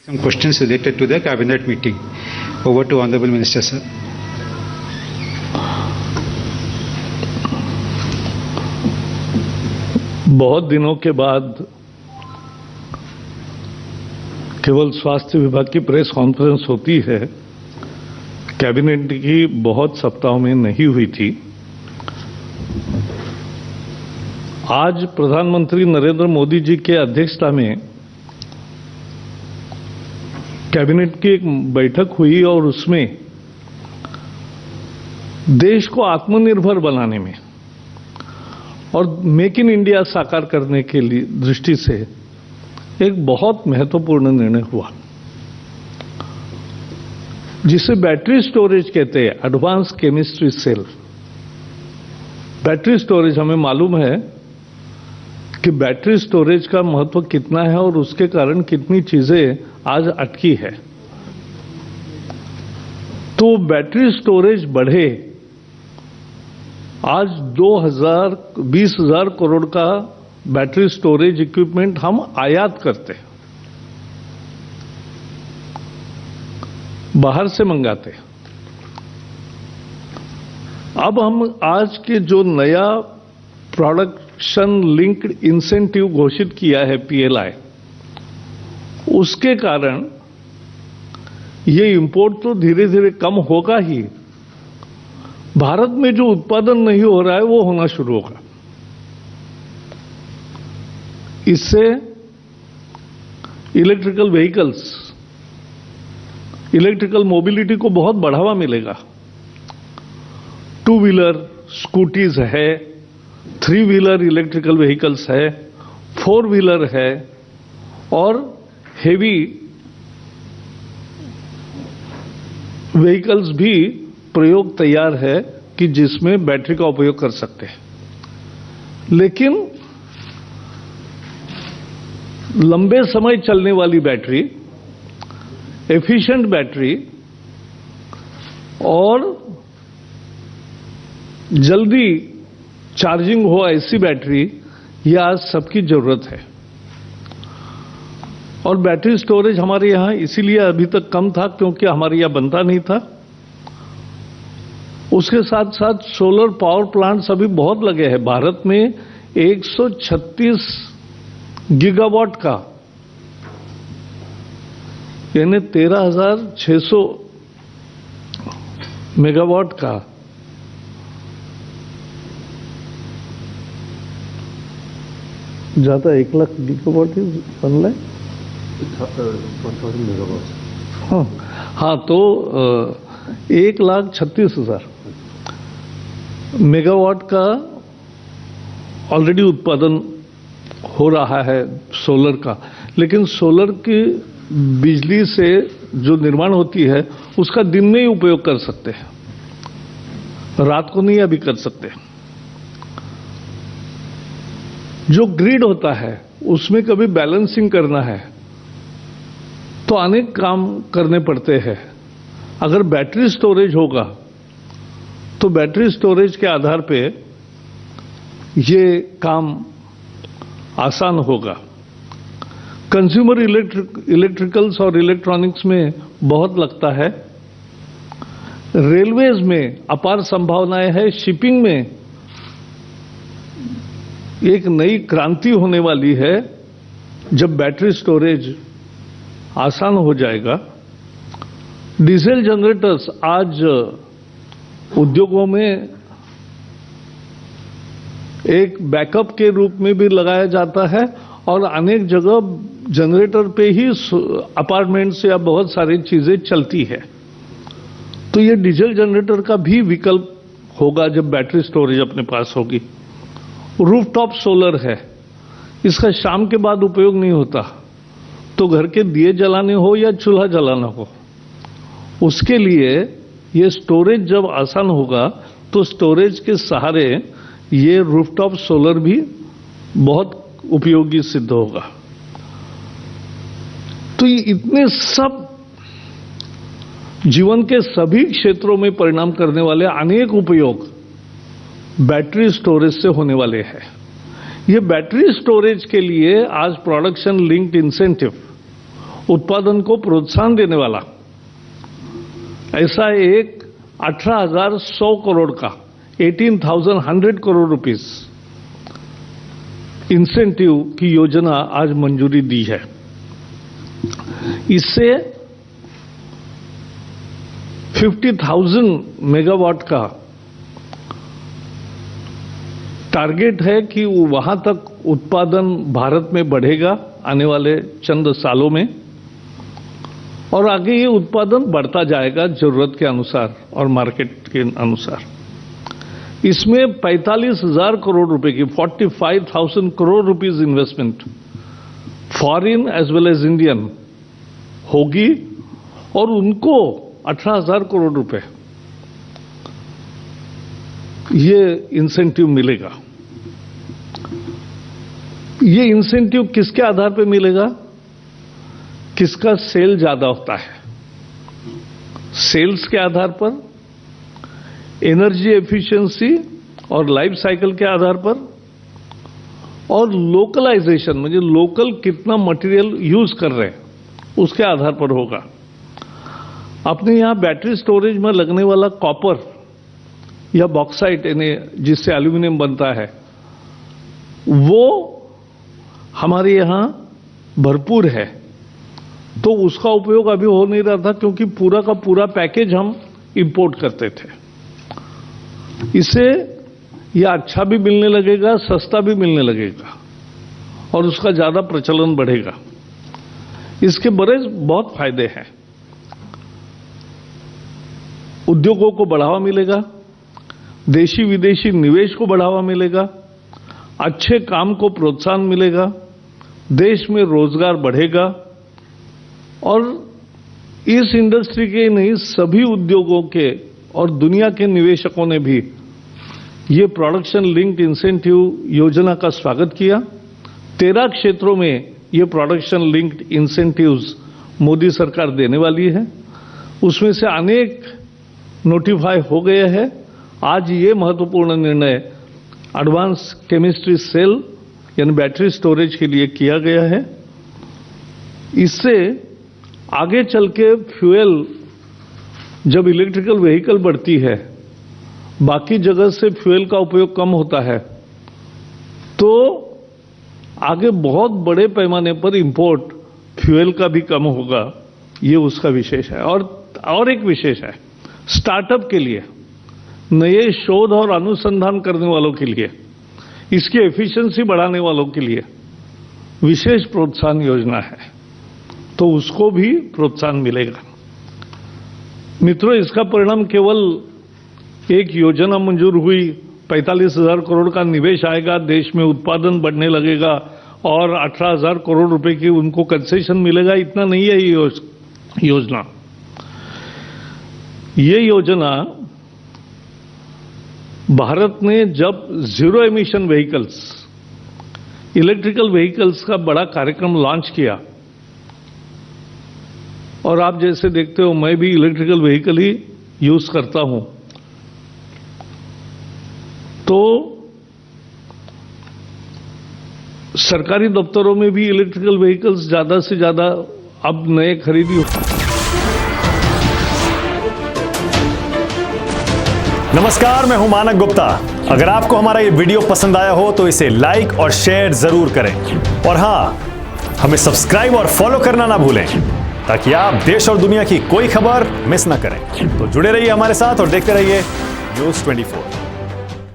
Some questions related to the cabinet meeting. Over to Honorable Minister, sir. बहुत दिनों के बाद केवल स्वास्थ्य विभाग की प्रेस कॉन्फ्रेंस होती है, कैबिनेट की बहुत सप्ताहों में नहीं हुई थी। आज प्रधानमंत्री नरेंद्र मोदी जी के अध्यक्षता में कैबिनेट की एक बैठक हुई और उसमें देश को आत्मनिर्भर बनाने में और मेक इन इंडिया साकार करने के लिए दृष्टि से एक बहुत महत्वपूर्ण निर्णय हुआ, जिसे बैटरी स्टोरेज कहते हैं, advance chemistry cell. Battery storage, हमें मालूम है कि बैटरी स्टोरेज का महत्व कितना है और उसके कारण कितनी चीजें आज अटकी है। तो बैटरी स्टोरेज बढ़े। आज 20,000 करोड़ का बैटरी स्टोरेज इक्विपमेंट हम आयात करते हैं, बाहर से मंगाते हैं। अब हम आज के जो नया प्रोडक्शन लिंक्ड इंसेंटिव घोषित किया है, पीएलआई, उसके कारण ये इंपोर्ट तो धीरे धीरे कम होगा ही। भारत में जो उत्पादन नहीं हो रहा है वो होना शुरू होगा। इससे इलेक्ट्रिकल व्हीकल्स, इलेक्ट्रिकल मोबिलिटी को बहुत बढ़ावा मिलेगा। 2 व्हीलर स्कूटीज है, 3 व्हीलर इलेक्ट्रिकल व्हीकल्स है, 4 व्हीलर है और हेवी व्हीकल्स भी प्रयोग तैयार है कि जिसमें बैटरी का उपयोग कर सकते हैं। लेकिन लंबे समय चलने वाली बैटरी, एफिशिएंट बैटरी और जल्दी चार्जिंग हो ऐसी बैटरी, यह आज सबकी जरूरत है। और बैटरी स्टोरेज हमारे यहां इसीलिए अभी तक कम था क्योंकि हमारे यहां बनता नहीं था। उसके साथ साथ सोलर पावर प्लांट्स अभी बहुत लगे हैं। भारत में 136 गीगावाट का, यानी 13,600 मेगावाट का ज्यादा 1 लाख गीगावाट ही बन रहा है। हाँ, तो 1,36,000 मेगावाट का ऑलरेडी उत्पादन हो रहा है सोलर का। लेकिन सोलर की बिजली से जो निर्माण होती है उसका दिन में ही उपयोग कर सकते हैं, रात को नहीं अभी कर सकते। जो ग्रिड होता है उसमें कभी बैलेंसिंग करना है तो अनेक काम करने पड़ते हैं। अगर बैटरी स्टोरेज होगा तो बैटरी स्टोरेज के आधार पे ये काम आसान होगा। कंज्यूमर इलेक्ट्रिकल्स और इलेक्ट्रॉनिक्स में बहुत लगता है। रेलवेज में अपार संभावनाएं हैं। शिपिंग में एक नई क्रांति होने वाली है जब बैटरी स्टोरेज आसान हो जाएगा। डीजल जनरेटर्स आज उद्योगों में एक बैकअप के रूप में भी लगाया जाता है और अनेक जगह जनरेटर पे ही अपार्टमेंट्स या बहुत सारी चीजें चलती है। तो ये डीजल जनरेटर का भी विकल्प होगा जब बैटरी स्टोरेज अपने पास होगी। रूफटॉप सोलर है, इसका शाम के बाद उपयोग नहीं होता, तो घर के दिए जलाने हो या चूल्हा जलाना हो, उसके लिए ये स्टोरेज जब आसान होगा तो स्टोरेज के सहारे ये रूफटॉप सोलर भी बहुत उपयोगी सिद्ध होगा। तो ये इतने सब जीवन के सभी क्षेत्रों में परिणाम करने वाले अनेक उपयोग बैटरी स्टोरेज से होने वाले हैं। ये बैटरी स्टोरेज के लिए आज प्रोडक्शन लिंक्ड इंसेंटिव उत्पादन को प्रोत्साहन देने वाला ऐसा एक 18,100 करोड़ का 18,100 करोड़ रुपीस इंसेंटिव की योजना आज मंजूरी दी है। इससे 50,000 मेगावाट का टारगेट है कि वहां तक उत्पादन भारत में बढ़ेगा आने वाले चंद सालों में, और आगे ये उत्पादन बढ़ता जाएगा जरूरत के अनुसार और मार्केट के अनुसार। इसमें 45,000 करोड़ रुपए की 45,000 crore rupees investment foreign as well as Indian होगी, और उनको 18,000 करोड़ रुपए ये इंसेंटिव मिलेगा। ये इंसेंटिव किसके आधार पर मिलेगा? किसका सेल ज्यादा होता है, सेल्स के आधार पर, एनर्जी एफिशिएंसी और लाइफ साइकिल के आधार पर, और लोकलाइजेशन म्हणजे लोकल कितना मटेरियल यूज कर रहे हैं उसके आधार पर होगा। अपने यहां बैटरी स्टोरेज में लगने वाला कॉपर या बॉक्साइट यानी जिससे एल्यूमिनियम बनता है, वो हमारे यहां भरपूर है, तो उसका उपयोग अभी हो नहीं रहा था क्योंकि पूरा का पूरा पैकेज हम इंपोर्ट करते थे। इससे यह अच्छा भी मिलने लगेगा, सस्ता भी मिलने लगेगा, और उसका ज्यादा प्रचलन बढ़ेगा। इसके बहुत फायदे हैं। उद्योगों को बढ़ावा मिलेगा, देशी विदेशी निवेश को बढ़ावा मिलेगा, अच्छे काम को प्रोत्साहन मिलेगा, देश में रोजगार बढ़ेगा, और इस इंडस्ट्री के नहीं सभी उद्योगों के और दुनिया के निवेशकों ने भी ये प्रोडक्शन लिंक्ड इंसेंटिव योजना का स्वागत किया। 13 क्षेत्रों में ये प्रोडक्शन लिंक्ड इंसेंटिव्स मोदी सरकार देने वाली है, उसमें से अनेक नोटिफाई हो गए हैं। आज ये महत्वपूर्ण निर्णय एडवांस केमिस्ट्री सेल यानी बैटरी स्टोरेज के लिए किया गया है। इससे आगे चल के फ्यूल जब इलेक्ट्रिकल व्हीकल बढ़ती है, बाकी जगह से फ्यूल का उपयोग कम होता है, तो आगे बहुत बड़े पैमाने पर इंपोर्ट फ्यूल का भी कम होगा। ये उसका विशेष है। और एक विशेष है स्टार्टअप के लिए, नए शोध और अनुसंधान करने वालों के लिए, इसकी एफिशिएंसी बढ़ाने वालों के लिए विशेष प्रोत्साहन योजना है, तो उसको भी प्रोत्साहन मिलेगा। मित्रों, इसका परिणाम केवल एक योजना मंजूर हुई, 45,000 करोड़ का निवेश आएगा, देश में उत्पादन बढ़ने लगेगा और 18,000 करोड़ रुपए की उनको कंसेशन मिलेगा, इतना नहीं है ये योजना। ये योजना भारत ने जब zero emission vehicles, electrical vehicles का बड़ा कार्यक्रम लॉन्च किया, और आप जैसे देखते हो मैं भी इलेक्ट्रिकल व्हीकल ही यूज करता हूं, तो सरकारी दफ्तरों में भी इलेक्ट्रिकल व्हीकल्स ज्यादा से ज्यादा अब नए खरीदी हो। नमस्कार, मैं हूं मानक गुप्ता। अगर आपको हमारा ये वीडियो पसंद आया हो तो इसे लाइक और शेयर जरूर करें, और हां, हमें सब्सक्राइब और फॉलो करना ना भूलें ताकि आप देश और दुनिया की कोई खबर मिस ना करें। तो जुड़े रहिए हमारे साथ और देखते रहिए न्यूज़ 24।